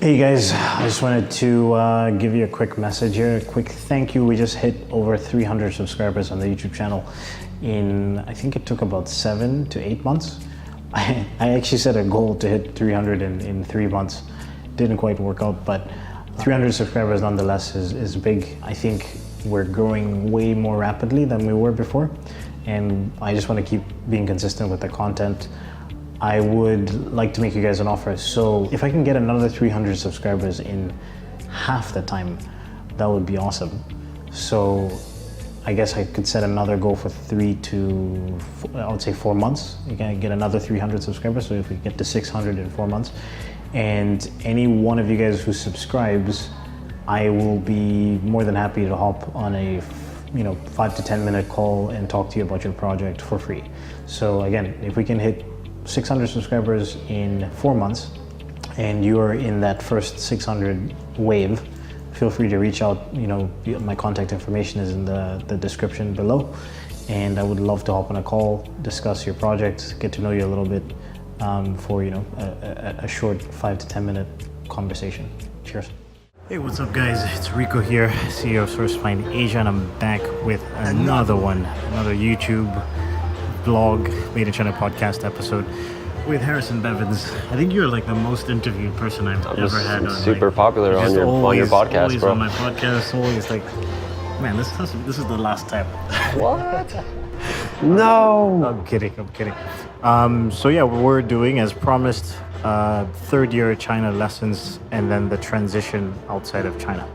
Hey guys, I just wanted to give you a quick message here, a quick thank you. We just hit over 300 subscribers on the YouTube channel I think it took about 7 to 8 months. I actually set a goal to hit 300 in 3 months. Didn't quite work out, but 300 subscribers nonetheless is big. I think we're growing way more rapidly than we were before, and I just want to keep being consistent with the content. I would like to make you guys an offer. So if I can get another 300 subscribers in half the time, that would be awesome. So I guess I could set another goal for 4 months. You can get another 300 subscribers. So if we get to 600 in 4 months, and any one of you guys who subscribes, I will be more than happy to hop on a 5 to 10 minute call and talk to you about your project for free. So again, if we can hit 600 subscribers in 4 months and you're in that first 600 wave, feel free to reach out. My contact information is in the description below, and I would love to hop on a call, discuss your project, get to know you a little bit for a short 5 to 10 minute conversation. Cheers. Hey, what's up guys? It's Rico here, CEO of SourceFind Asia, and I'm back with another YouTube vlog, Made in China podcast episode with Harrison Bevins. I think you're like the most interviewed person I've ever had on. Super popular on your podcast, always bro. On my podcast, always like, man, this is the last time. What? No. I'm kidding. So yeah, what we're doing, as promised, third year China lessons, and then the transition outside of China.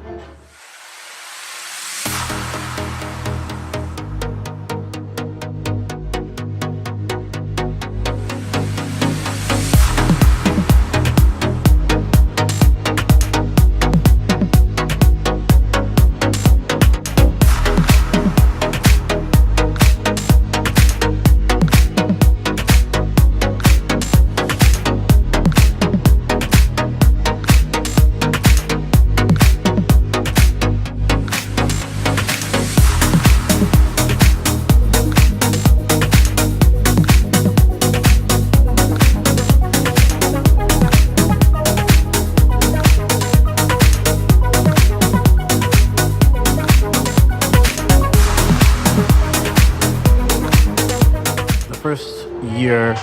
First year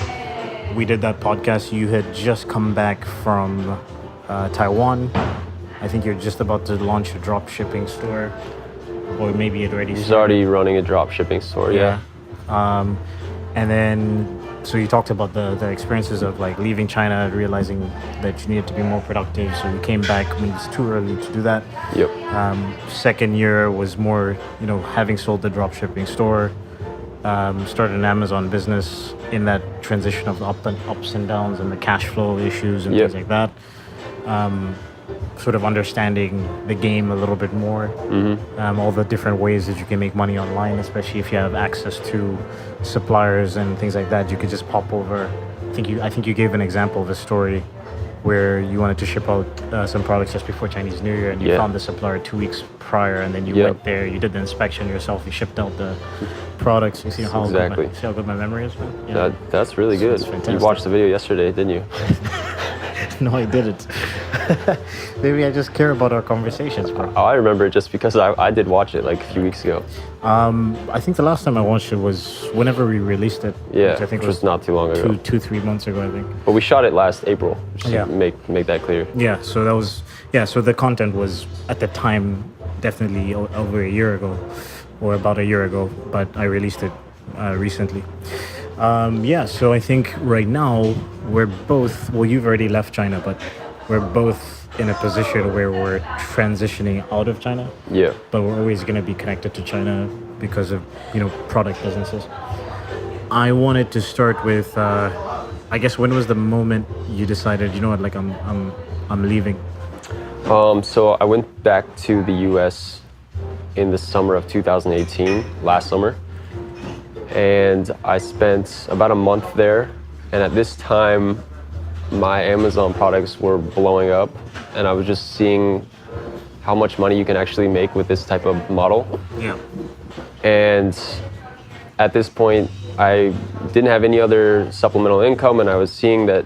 we did that podcast, you had just come back from Taiwan. I think you're just about to launch a drop shipping store, or maybe it already started. He's already running a drop shipping store, yeah. And then, so you talked about the experiences of like leaving China, realizing that you needed to be more productive. So you came back, I mean, it's too early to do that. Yep. Second year was more, having sold the drop shipping store, started an Amazon business in that transition of ups and downs and the cash flow issues and things like that. Sort of understanding the game a little bit more, all the different ways that you can make money online, especially if you have access to suppliers and things like that. You could just pop over. I think you gave an example of a story where you wanted to ship out some products just before Chinese New Year, and you found the supplier 2 weeks prior, and then you went there, you did the inspection yourself, you shipped out the products. You see how good my memory is, man? Yeah. That's really good. You watched the video yesterday, didn't you? No, I didn't. Maybe I just care about our conversations, bro. Oh, I remember it just because I did watch it like a few weeks ago. I think the last time I watched it was whenever we released it. Yeah, which I think was not too long ago. 3 months ago, I think. But we shot it last April, just to make that clear. Yeah, so that was, so the content was at the time definitely over a year ago, or about a year ago, but I released it recently. So I think right now we're both, well, you've already left China, but we're both in a position where we're transitioning out of China. Yeah. But we're always going to be connected to China because of, product businesses. I wanted to start with, I guess, when was the moment you decided, like I'm leaving? So I went back to the US in the summer of 2018, last summer. And I spent about a month there. And at this time, my Amazon products were blowing up. And I was just seeing how much money you can actually make with this type of model. Yeah. And at this point, I didn't have any other supplemental income, and I was seeing that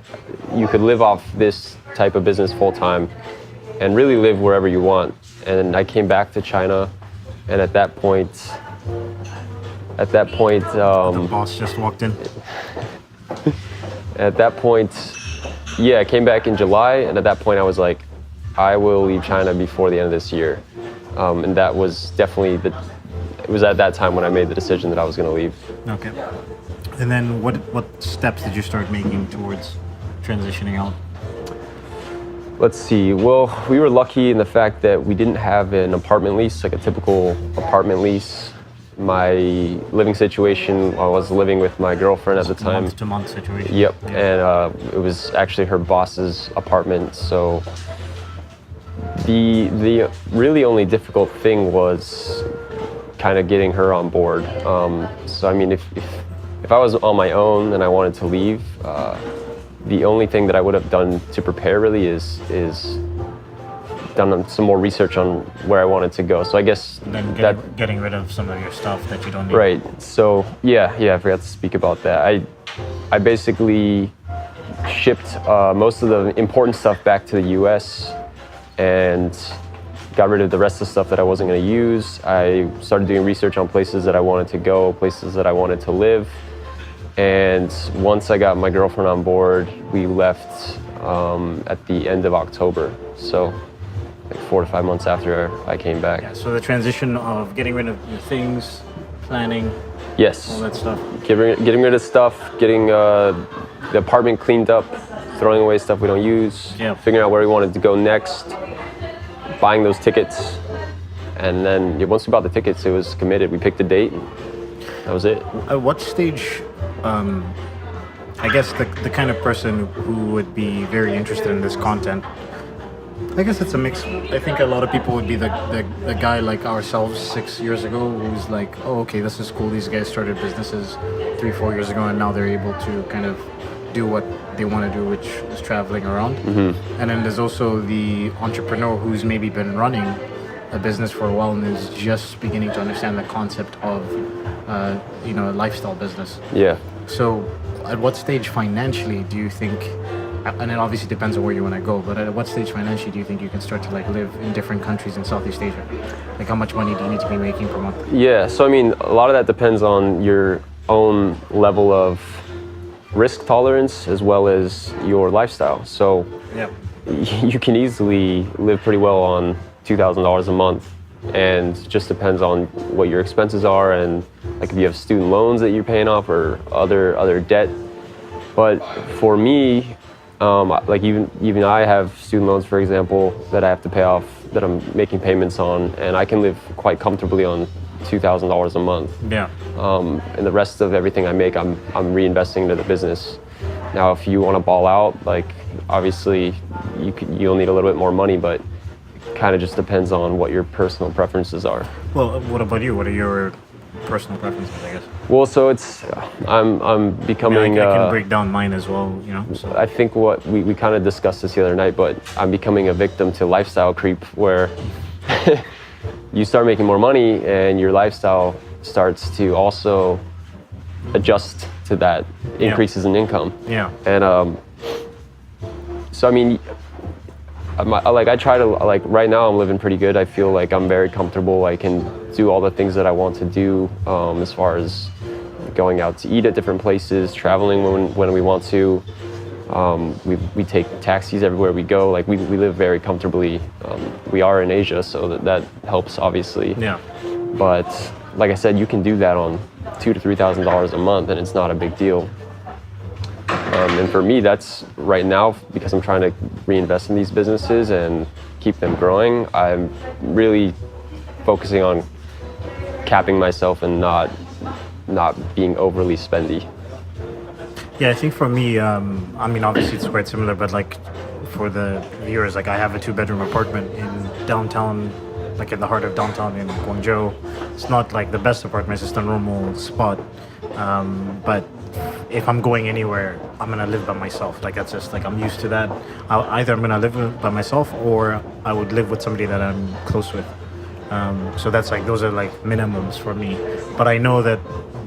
you could live off this type of business full time and really live wherever you want. And I came back to China, and at that point, The boss just walked in. at that point, yeah, I came back in July, and at that point I was like, I will leave China before the end of this year. And that was definitely it was at that time when I made the decision that I was going to leave. Okay. And then what steps did you start making towards transitioning out? Let's see. Well, we were lucky in the fact that we didn't have an apartment lease, like a typical apartment lease. My living situation, I was living with my girlfriend at the time. Month-to-month situation. Yep. Yeah. And it was actually her boss's apartment. So the really only difficult thing was kind of getting her on board. So I mean, if I was on my own and I wanted to leave, the only thing that I would have done to prepare really is done some more research on where I wanted to go. So I guess Then getting rid of some of your stuff that you don't need. right. So yeah, I forgot to speak about that. I basically shipped most of the important stuff back to the U.S. and got rid of the rest of the stuff that I wasn't going to use. I started doing research on places that I wanted to go, places that I wanted to live. And once I got my girlfriend on board, we left at the end of October. So like 4 to 5 months after I came back. Yeah, so the transition of getting rid of your things, planning, Yes. all that stuff. Getting rid of stuff, getting the apartment cleaned up, throwing away stuff we don't use, Yeah. figuring out where we wanted to go next, buying those tickets. And then once we bought the tickets, it was committed. We picked a date, and that was it. At what stage, I guess the kind of person who would be very interested in this content, I guess it's a mix. I think a lot of people would be the guy like ourselves 6 years ago who's like, oh, okay, this is cool. These guys started businesses 3-4 years ago, and now they're able to kind of do what they want to do, which is traveling around. Mm-hmm. And then there's also the entrepreneur who's maybe been running a business for a while and is just beginning to understand the concept of, a lifestyle business. Yeah. So, at what stage financially do you think, and it obviously depends on where you want to go, but at what stage financially do you think you can start to like live in different countries in Southeast Asia? Like, how much money do you need to be making per month? Yeah, so I mean, a lot of that depends on your own level of risk tolerance as well as your lifestyle. So Yeah. you can easily live pretty well on $2,000 a month, and it just depends on what your expenses are and like if you have student loans that you're paying off or other debt. But for me, like even I have student loans, for example, that I have to pay off, that I'm making payments on, and I can live quite comfortably on $2,000 a month. Yeah. And the rest of everything I make, I'm reinvesting into the business. Now, if you want to ball out, like obviously you'll need a little bit more money, but it kind of just depends on what your personal preferences are. Well, what about you? What are your personal preferences, I guess? Well, so it's I'm becoming. I can break down mine as well, So. I think what we kind of discussed this the other night, but I'm becoming a victim to lifestyle creep, where you start making more money and your lifestyle starts to also adjust to that increases in income. Yeah. And so I mean, I try to, like, right now I'm living pretty good. I feel like I'm very comfortable. I can do all the things that I want to do, as far as going out to eat at different places, traveling when we want to. We take taxis everywhere we go. Like we live very comfortably. We are in Asia, so that helps obviously. Yeah. But like I said, you can do that on $2,000 to $3,000 a month, and it's not a big deal. And for me, that's right now, because I'm trying to reinvest in these businesses and keep them growing. I'm really focusing on capping myself and not being overly spendy. Yeah, I think for me, I mean, obviously it's quite similar, but like for the viewers, like I have a 2-bedroom apartment in downtown, like in the heart of downtown in Guangzhou. It's not like the best apartment, it's just a normal spot. But if I'm going anywhere, I'm gonna live by myself. Like that's just like I'm used to that. Either I'm gonna live by myself or I would live with somebody that I'm close with. So that's like those are like minimums for me. But I know that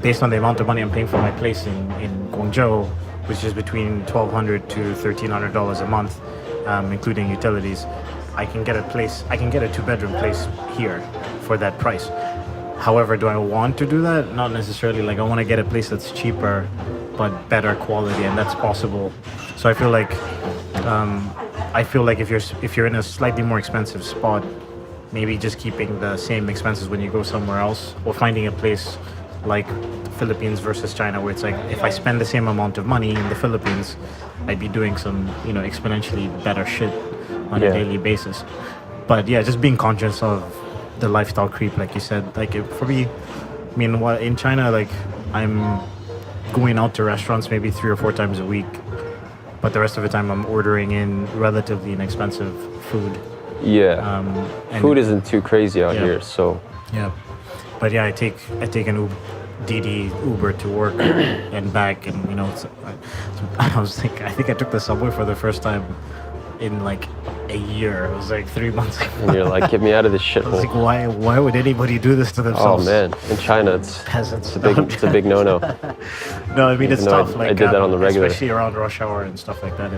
based on the amount of money I'm paying for my place in Guangzhou, which is between $1,200 to $1,300 a month, including utilities, I can get a 2-bedroom place here for that price. However, do I want to do that? Not necessarily. Like, I want to get a place that's cheaper but better quality, and that's possible. So I feel like if you're in a slightly more expensive spot, maybe just keeping the same expenses when you go somewhere else, or finding a place like the Philippines versus China, where it's like, if I spend the same amount of money in the Philippines, I'd be doing some, exponentially better shit on a daily basis. But yeah, just being conscious of the lifestyle creep, like you said. Like, for me, in China, like, I'm going out to restaurants maybe 3 or 4 times a week, but the rest of the time I'm ordering in relatively inexpensive food. Yeah. Food isn't too crazy out here, so. Yeah. But yeah, I take an DD Uber to work and back, and I think I took the subway for the first time in like a year. It was like 3 months ago. And you're like, get me out of this shithole. I was like, why would anybody do this to themselves? Oh man, in China it's peasants. It's a big no-no. No, I mean, it's tough. I did that on the regular, especially around rush hour and stuff like that.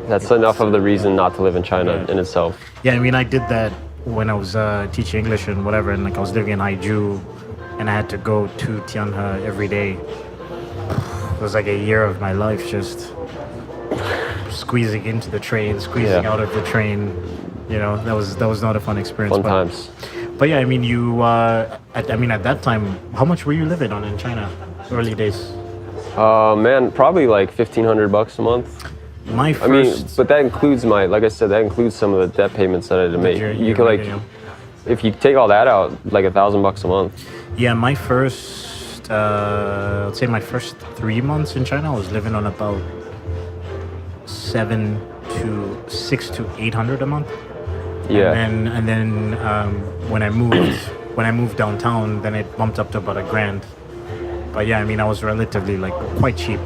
That's enough of the reason not to live in China in itself. Yeah, I mean, I did that when I was teaching English and whatever, and like I was living in Haiju, and I had to go to Tianhe every day. It was like a year of my life just squeezing into the train, squeezing out of the train. That was not a fun experience. Fun times. But yeah, I mean, at that time, how much were you living on in China, early days? Man, probably like $1,500 a month. But that includes like I said, that includes some of the debt payments that I had to make. You could if you take all that out, like $1,000 a month. Yeah, let's say my first 3 months in China, I was living on about $600 to $800 a month. Yeah. And then when I moved downtown, then it bumped up to about $1,000. But yeah, I mean, I was relatively like quite cheap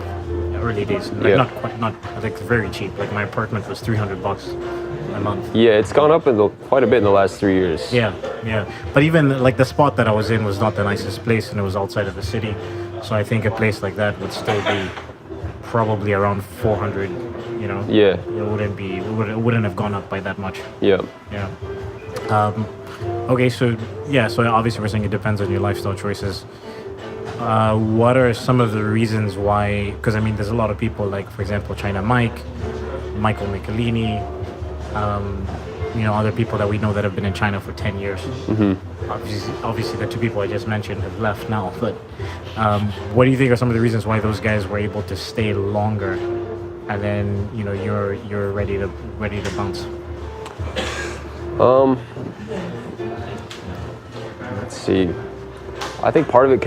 early days. Like not like very cheap. Like my apartment was $300 a month. Yeah, it's gone up quite a bit in the last 3 years. Yeah. But even like the spot that I was in was not the nicest place, and it was outside of the city. So I think a place like that would still be probably around 400. Yeah. It wouldn't have gone up by that much. Yeah. Okay, so obviously we're saying it depends on your lifestyle choices. What are some of the reasons why? Because I mean, there's a lot of people, like for example, China Michael Michelini, other people that we know that have been in China for 10 years. Mm-hmm. Obviously, the 2 people I just mentioned have left now. But what do you think are some of the reasons why those guys were able to stay longer, and then you're ready to bounce? Let's see. I think part of it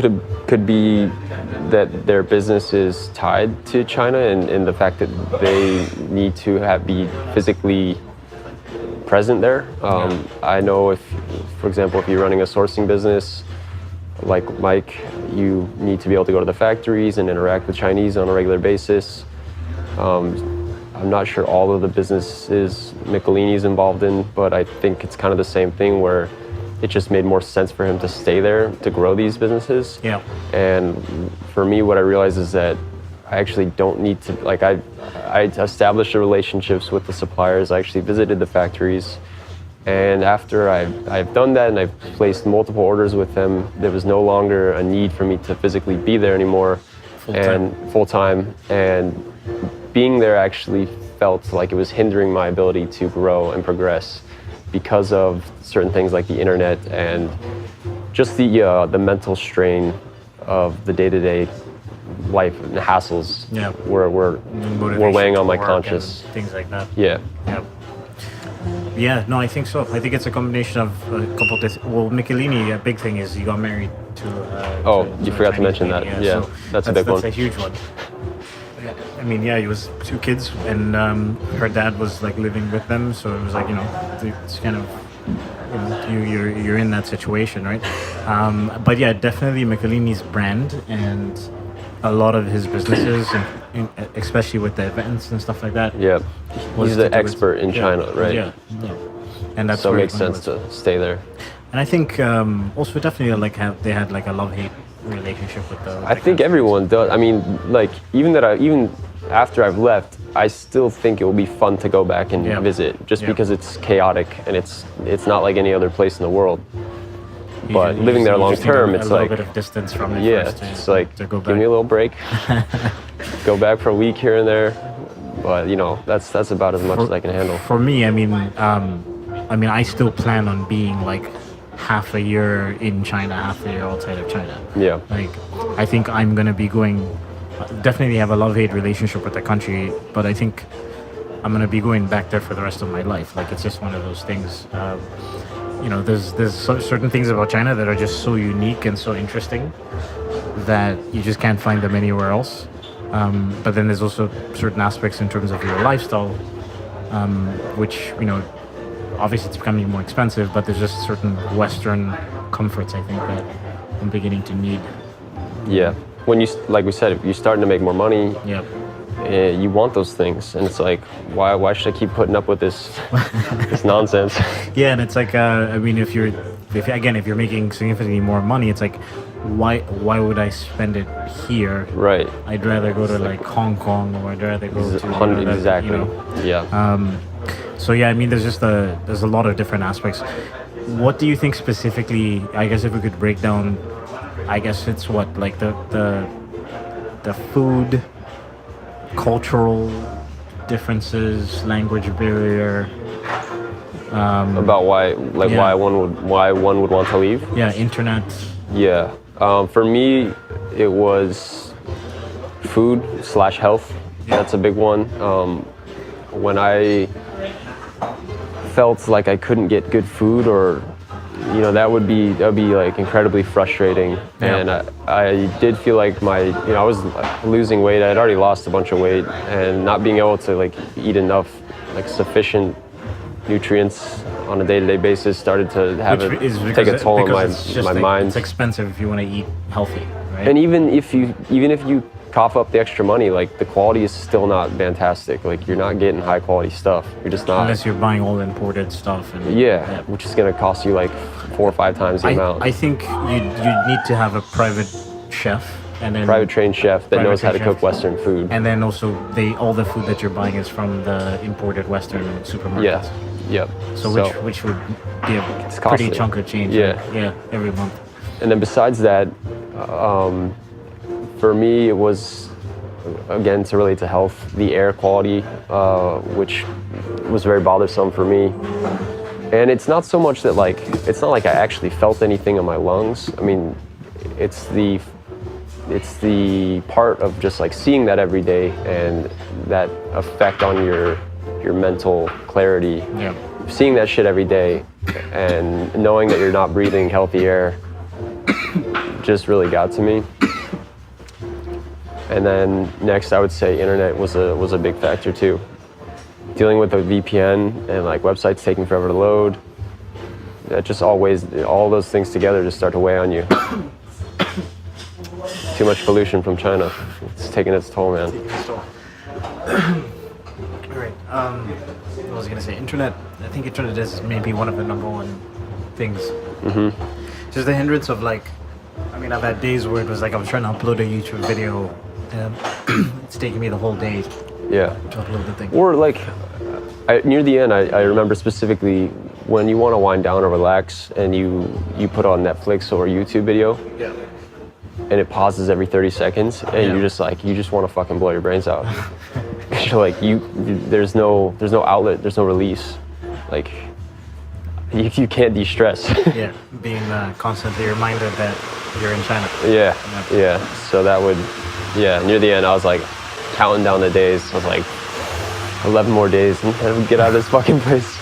could be that their business is tied to China, and the fact that they need to be physically present there. I know for example, if you're running a sourcing business like Mike, you need to be able to go to the factories and interact with Chinese on a regular basis. I'm not sure all of the businesses Michelini's involved in, but I think it's kind of the same thing where it just made more sense for him to stay there to grow these businesses. Yeah. And for me, what I realized is that I actually don't need to, like I established the relationships with the suppliers. I actually visited the factories. And after I've done that and I've placed multiple orders with them, there was no longer a need for me to physically be there anymore. Full time. And being there actually felt like it was hindering my ability to grow and progress because of certain things like the internet and just the mental strain of the day-to-day life and hassles. Yeah. were weighing on my conscience. Things like that. Yeah. Yeah, no, I think so. I think it's a combination of a couple of things. Well, Michelini, a big thing is he got married to. You forgot to mention that. Yeah, so that's a big one. That's a huge one. I mean, he was 2 kids, and her dad was like living with them, so it was like it's kind of you're in that situation, right? But yeah, definitely Michelini's brand and a lot of his businesses, and especially with the events and stuff like that. Yeah, he's the expert in China, right? Yeah, and that's so it makes sense to stay there. And I think also definitely they had like a love-hate relationship with the. I think everyone does. I mean, like even after I've left, I still think it will be fun to go back and visit, just because it's chaotic and it's not like any other place in the world. But living there long term, it's like a little bit of distance from it. it's like to go back. give me a little break, go back for a week here and there. But you know, that's about as much as I can handle. For me, I mean, I still plan on being like half a year in China, half a year outside of China. Yeah. Like, I think I'm gonna be going. Definitely have a love-hate relationship with the country, but I think I'm gonna be going back there for the rest of my life. Like, it's just one of those things. You know, there's certain things about China that are just so unique and so interesting that you just can't find them anywhere else. But then there's also certain aspects in terms of your lifestyle, which, you know, obviously it's becoming more expensive, but there's just certain Western comforts, I think, that I'm beginning to need. Yeah. When you, like we said, if you're starting to make more money, you want those things, and it's like, why should I keep putting up with this this nonsense? Yeah, and it's like, I mean, if you're making significantly more money, it's like, why would I spend it here? Right. I'd rather go to like Hong Kong, or I'd rather go to exactly. You know? Yeah. So yeah, I mean, there's a lot of different aspects. What do you think specifically? I guess if we could break down, I guess it's what, like the food, cultural differences, language barrier. About why one would want to leave. Yeah, internet. Yeah. For me, it was food/health. That's a big one. When I felt like I couldn't get good food, or you know, that would be like incredibly frustrating. And I did feel like I was losing weight. I had already lost a bunch of weight, and not being able to like eat enough, like sufficient nutrients on a day-to-day basis started to take a toll on my mind. It's expensive if you want to eat healthy, right? And even if you cough up the extra money, like the quality is still not fantastic. Like you're not getting high quality stuff. You're just not. Unless you're buying all imported stuff. Which is gonna cost you like 4 or 5 times the amount. I think you need to have a private chef, and then private trained chef that knows how to cook Western food. And then also all the food that you're buying is from the imported Western supermarkets. Yeah. Yep. So which would be a pretty chunk of change. Yeah, every month. And then besides that, for me, it was, again, to relate to health, the air quality, which was very bothersome for me. And it's not so much that it's not like I actually felt anything in my lungs. I mean, it's the part of just like seeing that every day and that effect on your mental clarity. Yeah. Seeing that shit every day and knowing that you're not breathing healthy air just really got to me. And then next, I would say internet was a big factor too. Dealing with a VPN and like websites taking forever to load. That just all those things together just start to weigh on you. Too much pollution from China. It's taking its toll, man. All right. What was I gonna say? Internet. I think internet is maybe one of the number one things. Mm-hmm. Just the hindrance of like, I mean, I've had days where it was like I was trying to upload a YouTube video, and it's taking me the whole day. Yeah. To upload the thing. Or like, near the end, I remember specifically when you want to wind down or relax, and you put on Netflix or a YouTube video. Yeah. And it pauses every 30 seconds, and you're just like, you just want to fucking blow your brains out. You're like, there's no outlet, there's no release. Like, you can't de-stress. Yeah, being constantly reminded that you're in China. Yeah. So that would, near the end, I was like counting down the days. I was like, 11 more days and get out of this fucking place.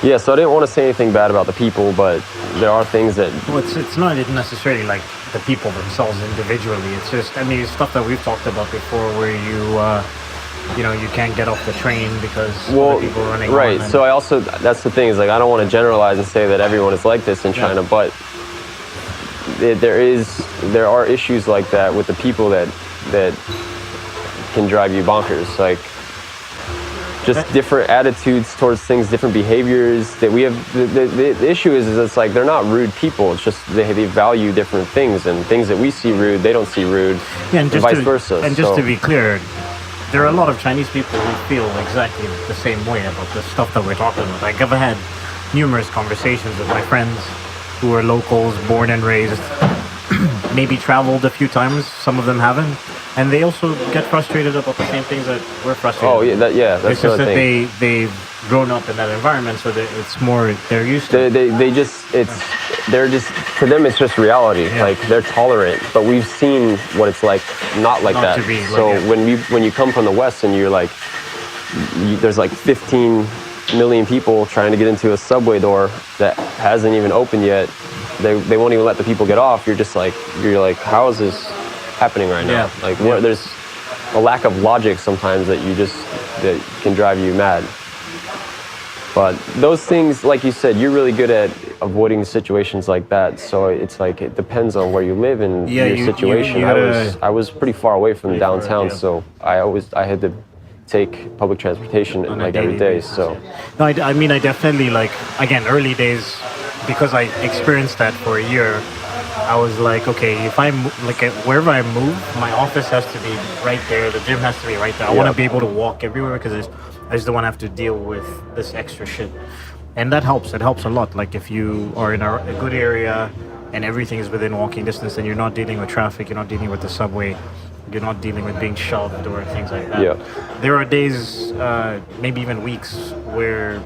Yeah, so I didn't want to say anything bad about the people, but there are things that... Well, it's not necessarily like the people themselves individually. It's just, I mean, it's stuff that we've talked about before where you can't get off the train because other people are running right. on. So I also, that's the thing, is like, I don't want to generalize and say that everyone is like this in China, but there are issues like that with the people that can drive you bonkers. Like, just different attitudes towards things, different behaviors that we have. The issue is it's like they're not rude people. It's just they value different things, and things that we see rude, they don't see rude, and vice versa. And just to be clear, there are a lot of Chinese people who feel exactly the same way about the stuff that we're talking about. Like I've had numerous conversations with my friends who are locals, born and raised, maybe traveled a few times. Some of them haven't. And they also get frustrated about the same things that we're frustrated. Oh yeah, that's it's just that they've grown up in that environment, so that it's more they're used to. They're just to them it's just reality. Yeah. Like they're tolerant, but we've seen what it's like not like that. So when you come from the West and you're like, there's like 15 million people trying to get into a subway door that hasn't even opened yet. They won't even let the people get off. You're like, how is this happening right now? Like there's a lack of logic sometimes that can drive you mad. But those things, like you said, you're really good at avoiding situations like that. So it's like it depends on where you live and your situation. I was pretty far away from downtown, so I had to take public transportation like every day. Basis, so no, I mean I definitely like again early days because I experienced that for a year. I was like, okay, if I'm like wherever I move, my office has to be right there. The gym has to be right there. I want to be able to walk everywhere because I just don't want to have to deal with this extra shit. And that helps. It helps a lot. Like if you are in a good area and everything is within walking distance, then you're not dealing with traffic. You're not dealing with the subway. You're not dealing with being shoved or things like that. Yeah. There are days, maybe even weeks, where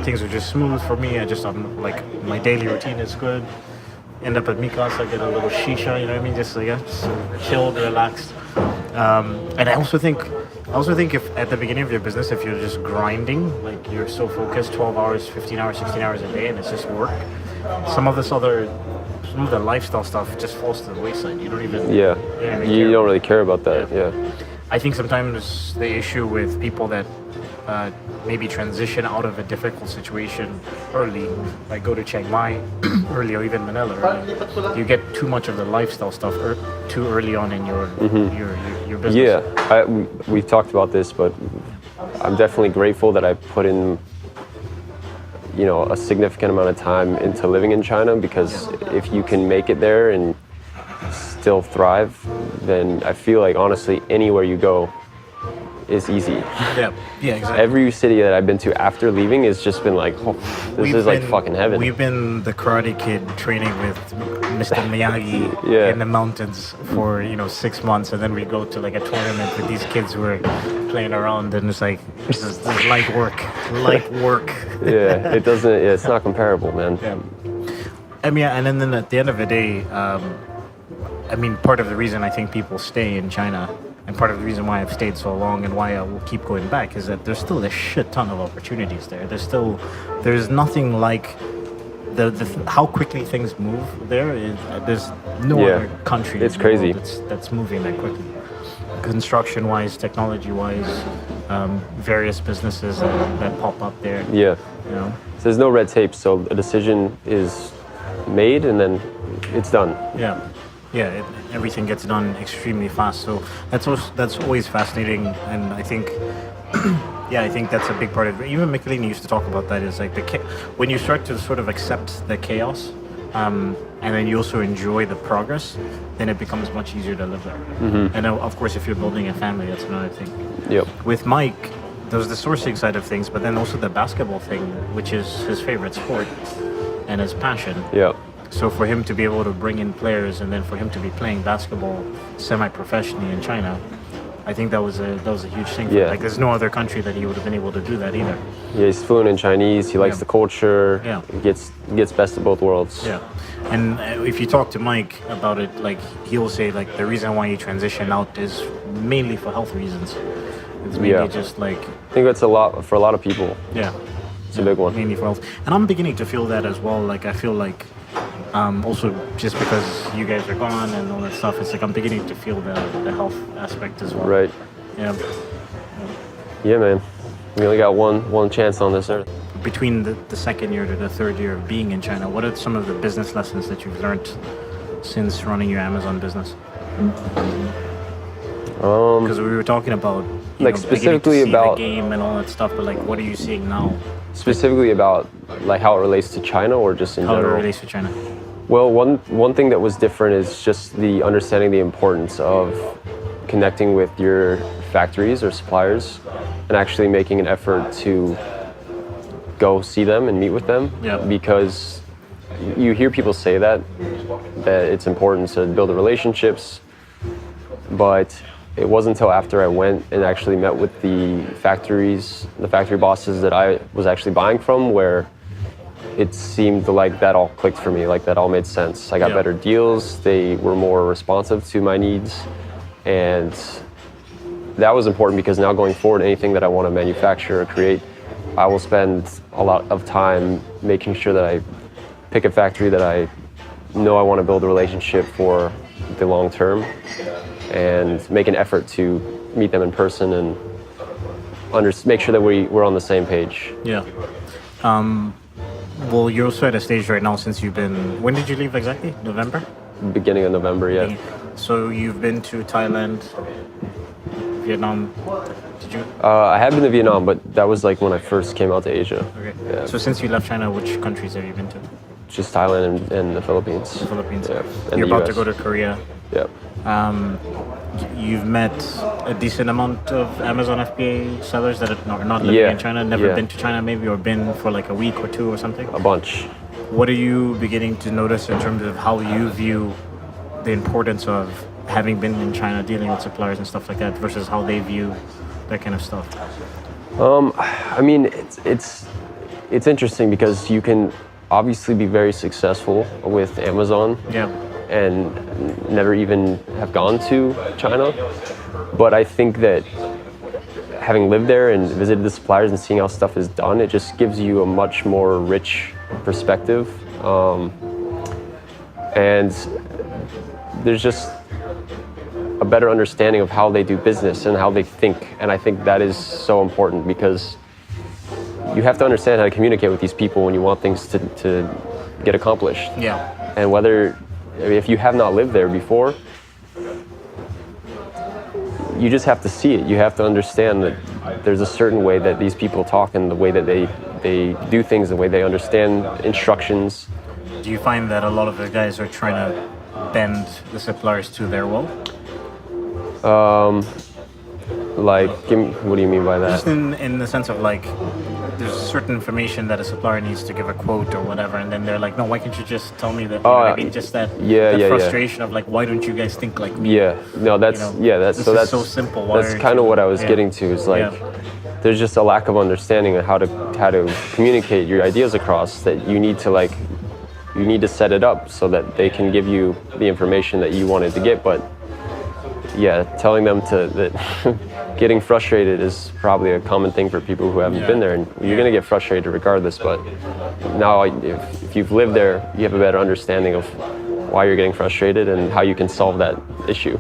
things are just smooth for me. I'm like my daily routine is good. End up at Mikasa, get a little shisha, you know what I mean? Just chilled, relaxed. And I also think if at the beginning of your business, if you're just grinding, like you're so focused, 12 hours, 15 hours, 16 hours a day, and it's just work, some of the lifestyle stuff just falls to the wayside. You don't even... You don't really care about that, yeah. I think sometimes the issue with people that maybe transition out of a difficult situation early, like go to Chiang Mai early or even Manila early, you get too much of the lifestyle stuff too early on in your business. Yeah, we've talked about this, but I'm definitely grateful that I put in a significant amount of time into living in China, because if you can make it there and still thrive, then I feel like honestly anywhere you go is easy. Yeah, exactly. Every city that I've been to after leaving has just been like, this is like fucking heaven. We've been the Karate Kid training with Mr. Miyagi in the mountains for 6 months, and then we go to like a tournament with these kids who are playing around, and it's like this is light work. Yeah, it doesn't. Yeah, it's not comparable, man. Yeah. And then at the end of the day, part of the reason I think people stay in China, and part of the reason why I've stayed so long and why I will keep going back, is that there's still a shit ton of opportunities there. There's nothing like how quickly things move there. There's no other country it's crazy that's moving that quickly. Construction-wise, technology-wise, various businesses that pop up there. Yeah. So there's no red tape, so a decision is made and then it's done. Everything gets done extremely fast. So that's always fascinating, and I think, I think that's a big part of it. Even Michelini used to talk about that. Is like when you start to sort of accept the chaos, and then you also enjoy the progress, then it becomes much easier to live there. Mm-hmm. And of course, if you're building a family, that's another thing. Yep. With Mike, there's the sourcing side of things, but then also the basketball thing, which is his favorite sport and his passion. Yeah. So for him to be able to bring in players, and then for him to be playing basketball semi-professionally in China, I think that was a huge thing for him. Like there's no other country that he would have been able to do that either. Yeah, he's fluent in Chinese. He likes the culture. Yeah. He gets best of both worlds. Yeah. And if you talk to Mike about it, like he'll say like the reason why he transitioned out is mainly for health reasons. It's mainly just like... I think that's a lot for a lot of people. Yeah. It's a big one. Mainly for health. And I'm beginning to feel that as well. Like I feel like also just because you guys are gone and all that stuff, it's like I'm beginning to feel the health aspect as well. Right. Yeah. Yeah, man. We only got one chance on this earth. Between the second year to the third year of being in China, what are some of the business lessons that you've learned since running your Amazon business? Because we were talking about, Like beginning to specifically see about- the game and all that stuff, but like, what are you seeing now? Specifically about like how it relates to China or just in How general? it relates to China? Well, one thing that was different is just the understanding the importance of connecting with your factories or suppliers and actually making an effort to go see them and meet with them. Yeah. Because you hear people say that it's important to build the relationships, but it wasn't until after I went and actually met with the factory bosses that I was actually buying from, where it seemed like that all clicked for me, like that all made sense. I got Yeah. better deals, they were more responsive to my needs, and that was important because now going forward, anything that I want to manufacture or create, I will spend a lot of time making sure that I pick a factory that I know I want to build a relationship for the long term, and make an effort to meet them in person and make sure that we're on the same page. Yeah. Well, you're also at a stage right now since you've been. When did you leave exactly? November? Beginning of November, yeah. So you've been to Thailand, Vietnam. Did you? I had been to Vietnam, but that was like when I first came out to Asia. Okay. Yeah. So since you left China, which countries have you been to? Just Thailand and the Philippines. The Philippines. Yeah. And You're the about to US. go to Korea. Yep. You've met a decent amount of Amazon FBA sellers that are not living Yeah. in China, never Yeah. been to China maybe, or been for like a week or two or something. A bunch. What are you beginning to notice in terms of how you view the importance of having been in China, dealing with suppliers and stuff like that, versus how they view that kind of stuff? I mean, it's interesting because you can obviously be very successful with Amazon Yeah. and never even have gone to China. But I think that having lived there and visited the suppliers and seeing how stuff is done, it just gives you a much more rich perspective. And there's just a better understanding of how they do business and how they think. And I think that is so important because you have to understand how to communicate with these people when you want things to get accomplished. Yeah. And if you have not lived there before, you just have to see it. You have to understand that there's a certain way that these people talk and the way that they do things, the way they understand instructions. Do you find that a lot of the guys are trying to bend the suppliers to their will? What do you mean by that? Just in the sense of like, there's certain information that a supplier needs to give a quote or whatever, and then they're like, no, why can't you just tell me that? You know what I mean, just that, frustration of like, why don't you guys think like me? Yeah, no, that's This so is that's so simple. Why That's aren't kind of you- what I was yeah. getting to. Is like, Yeah. there's just a lack of understanding of how to communicate your ideas across. That you need to set it up so that they can give you the information that you wanted to get. But yeah, telling them that getting frustrated is probably a common thing for people who haven't been there, and you're gonna get frustrated regardless. But now, if you've lived there, you have a better understanding of why you're getting frustrated and how you can solve that issue.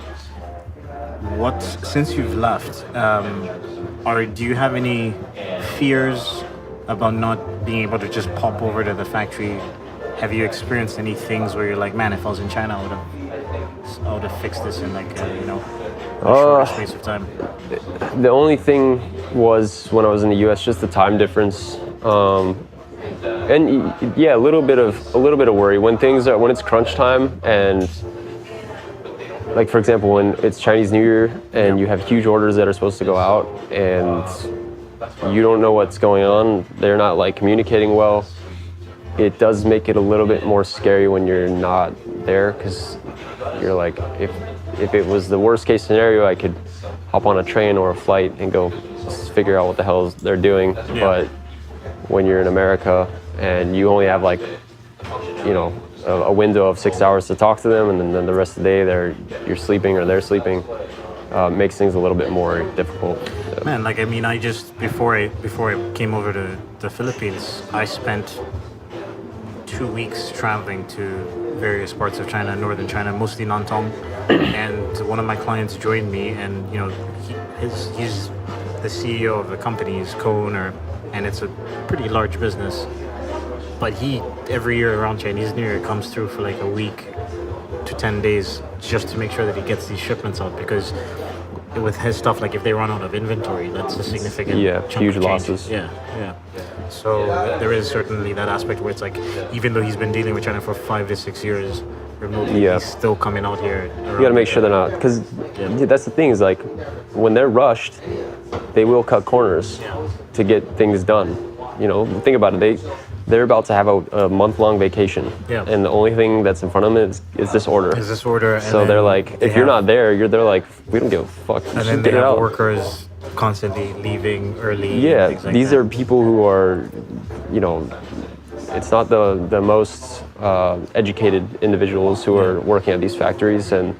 Since you've left, do you have any fears about not being able to just pop over to the factory? Have you experienced any things where you're like, man, if I was in China, I would have fixed this in like a shorter space of time? The only thing was when I was in the U.S., just the time difference, and yeah, a little bit of worry when it's crunch time, and like for example when it's Chinese New Year and you have huge orders that are supposed to go out and you don't know what's going on. They're not like communicating well. It does make it a little bit more scary when you're not there, because you're like, if it was the worst case scenario, I could hop on a train or a flight and go figure out what the hell they're doing. Yeah. But when you're in America and you only have like, a window of 6 hours to talk to them, and then the rest of the day you're sleeping or they're sleeping, makes things a little bit more difficult. Man, like I mean, I just before I came over to the Philippines, I spent 2 weeks traveling to various parts of China, northern China, mostly Nantong, and one of my clients joined me, and he's the CEO of the company, he's co-owner, and it's a pretty large business. But he every year around Chinese New Year comes through for like a week to 10 days just to make sure that he gets these shipments out, because with his stuff, like if they run out of inventory, that's a significant chunk huge of change. losses. Yeah. So there is certainly that aspect where it's like, even though he's been dealing with China for 5 to 6 years remotely, he's still coming out here. You got to make sure they're not, because that's the thing is like, when they're rushed, they will cut corners to get things done. You know, think about it. They're about to have a month-long vacation, and the only thing that's in front of them is this order. So they're like, if you're not there, they're like, we don't give a fuck. And then they have workers constantly leaving early. Yeah, and things like these that. are people who are, you know, it's not the most educated individuals who are working at these factories, and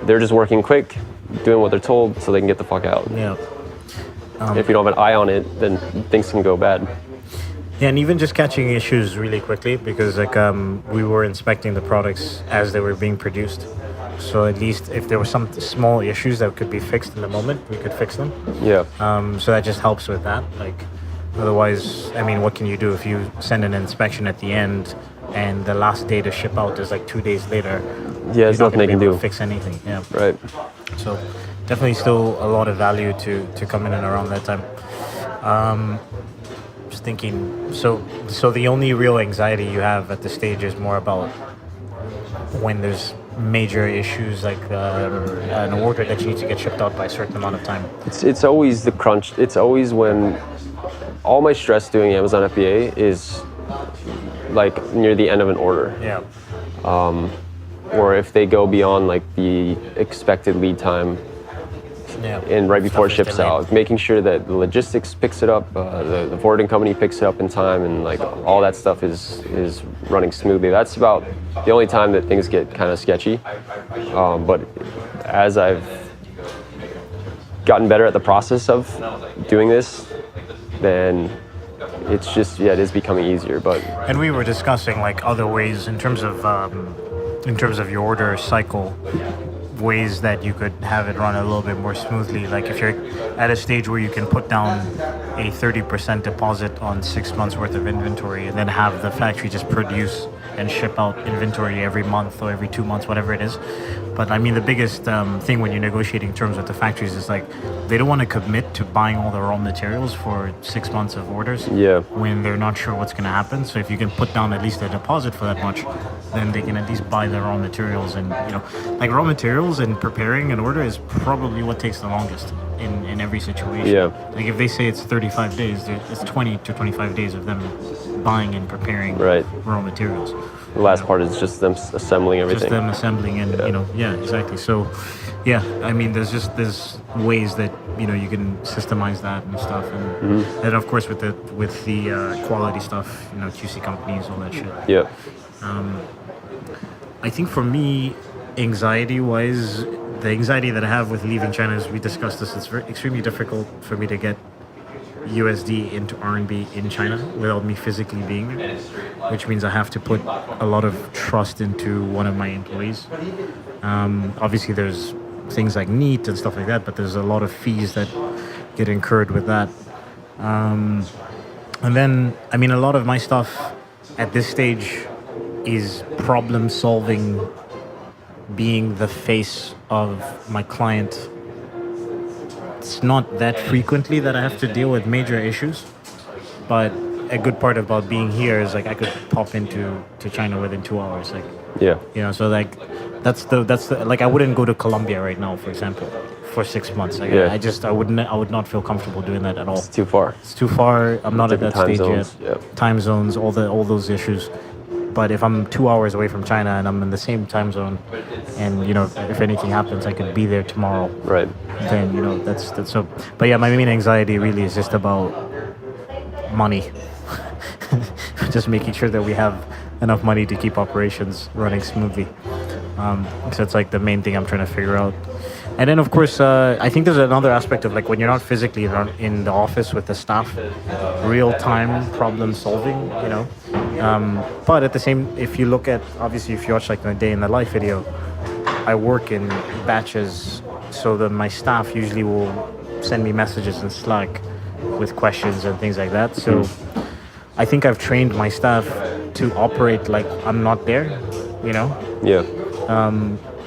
they're just working quick, doing what they're told so they can get the fuck out. Yeah. If you don't have an eye on it, then things can go bad. Yeah, and even just catching issues really quickly, because like we were inspecting the products as they were being produced. So at least if there were some small issues that could be fixed in the moment, we could fix them. Yeah. So that just helps with that. Like, otherwise, I mean, what can you do if you send an inspection at the end and the last day to ship out is like 2 days later? Yeah, there's nothing they can do. Fix anything. Yeah. Right. So definitely still a lot of value to come in and around that time. Just thinking. So the only real anxiety you have at this stage is more about when there's major issues, like an order that you need to get shipped out by a certain amount of time. It's always the crunch. It's always when all my stress doing Amazon FBA is like near the end of an order. Yeah. Or if they go beyond like the expected lead time. Yeah. And right before it ships out, making sure that the logistics picks it up, the forwarding company picks it up in time, and like all that stuff is running smoothly. That's about the only time that things get kind of sketchy. But as I've gotten better at the process of doing this, then it's just it is becoming easier. And we were discussing like other ways in terms of your order cycle, ways that you could have it run a little bit more smoothly. Like if you're at a stage where you can put down a 30% deposit on 6 months worth of inventory and then have the factory just produce and ship out inventory every month or every 2 months, whatever it is. But I mean, the biggest thing when you're negotiating terms with the factories is like they don't want to commit to buying all the raw materials for 6 months of orders when they're not sure what's going to happen. So if you can put down at least a deposit for that much, then they can at least buy the raw materials. And like raw materials and preparing an order is probably what takes the longest in every situation. Yeah. Like if they say it's 35 days, it's 20 to 25 days of them buying and preparing raw materials. The last part is just them assembling everything. Just them assembling and exactly. So I mean there's ways that you can systemize that and stuff, and and of course with the quality stuff, QC companies, all that shit. Yeah. I think for me, anxiety-wise, the anxiety that I have with leaving China is, we discussed this, it's extremely difficult for me to get USD into RMB in China without me physically being there, which means I have to put a lot of trust into one of my employees. Obviously, there's things like NEAT and stuff like that, but there's a lot of fees that get incurred with that. And then, I mean, a lot of my stuff at this stage is problem solving, being the face of my client. It's not that frequently that I have to deal with major issues, but a good part about being here is like I could pop into China within 2 hours. Like, so like that's the like I wouldn't go to Colombia right now, for example, for 6 months. Like I would not feel comfortable doing that at all. It's too far. It's too far. I'm not at that stage yet. Yep. Time zones, all those issues. But if I'm 2 hours away from China and I'm in the same time zone, and if anything happens, I could be there tomorrow. Right. Then that's so. But yeah, my main anxiety really is just about money. Just making sure that we have enough money to keep operations running smoothly. So it's like the main thing I'm trying to figure out. And then of course, I think there's another aspect of like when you're not physically in the office with the staff, real-time problem solving, but at the same, if you look at, obviously if you watch like the day in the life video, I work in batches, so that my staff usually will send me messages in Slack with questions and things like that. So I think I've trained my staff to operate like I'm not there, Yeah.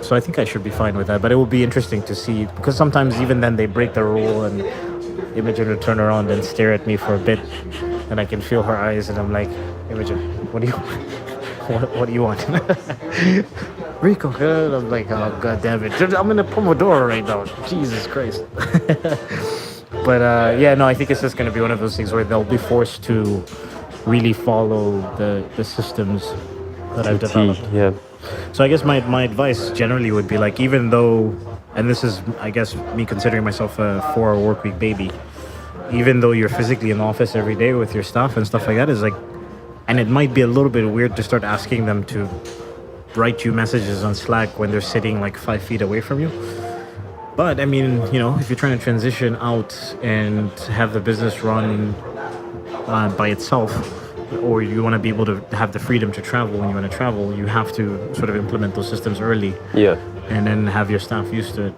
So I think I should be fine with that. But it will be interesting to see, because sometimes even then they break the rule and Imogen will turn around and stare at me for a bit, and I can feel her eyes, and I'm like, Imogen, what do you what do you want? Rico, and I'm like, oh god damn it, I'm in a Pomodoro right now. Jesus Christ. But yeah, no, I think it's just going to be one of those things where they'll be forced to really follow the systems that I've developed. Yeah. So I guess my advice generally would be like, even though, and this is, I guess, me considering myself a 4-hour work week baby, even though you're physically in the office every day with your staff and stuff like that, is like, and it might be a little bit weird to start asking them to write you messages on Slack when they're sitting like 5 feet away from you. But I mean, you know, if you're trying to transition out and have the business run by itself, or you want to be able to have the freedom to travel when you want to travel, you have to sort of implement those systems early. Yeah. And then have your staff used to it.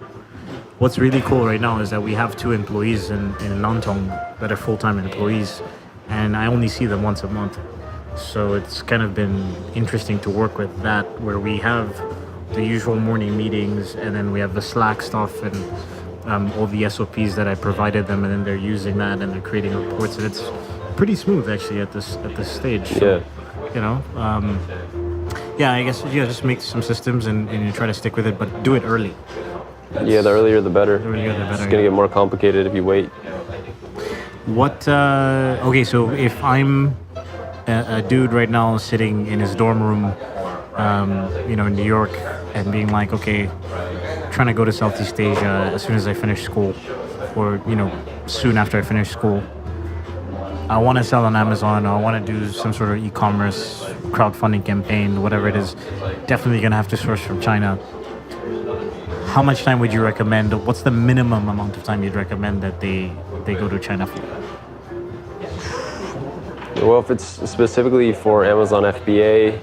What's really cool right now is that we have 2 employees in Nantong that are full-time employees, and I only see them once a month. So it's kind of been interesting to work with that, where we have the usual morning meetings, and then we have the Slack stuff and all the SOPs that I provided them, and then they're using that and they're creating reports, and it's pretty smooth actually at this stage. So, you know, yeah, I guess just make some systems and you try to stick with it, but do it early. Yeah, the earlier the better. The earlier the better. It's gonna get more complicated if you wait. What? Okay, so if I'm a dude right now sitting in his dorm room, you know, in New York, and being like, okay, trying to go to Southeast Asia as soon as I finish school, or you know, soon after I finish school. I want to sell on Amazon, or I want to do some sort of e-commerce crowdfunding campaign, whatever it is. Definitely gonna have to source from China. How much time would you recommend? What's the minimum amount of time you'd recommend that they go to China for? Well, if it's specifically for Amazon FBA,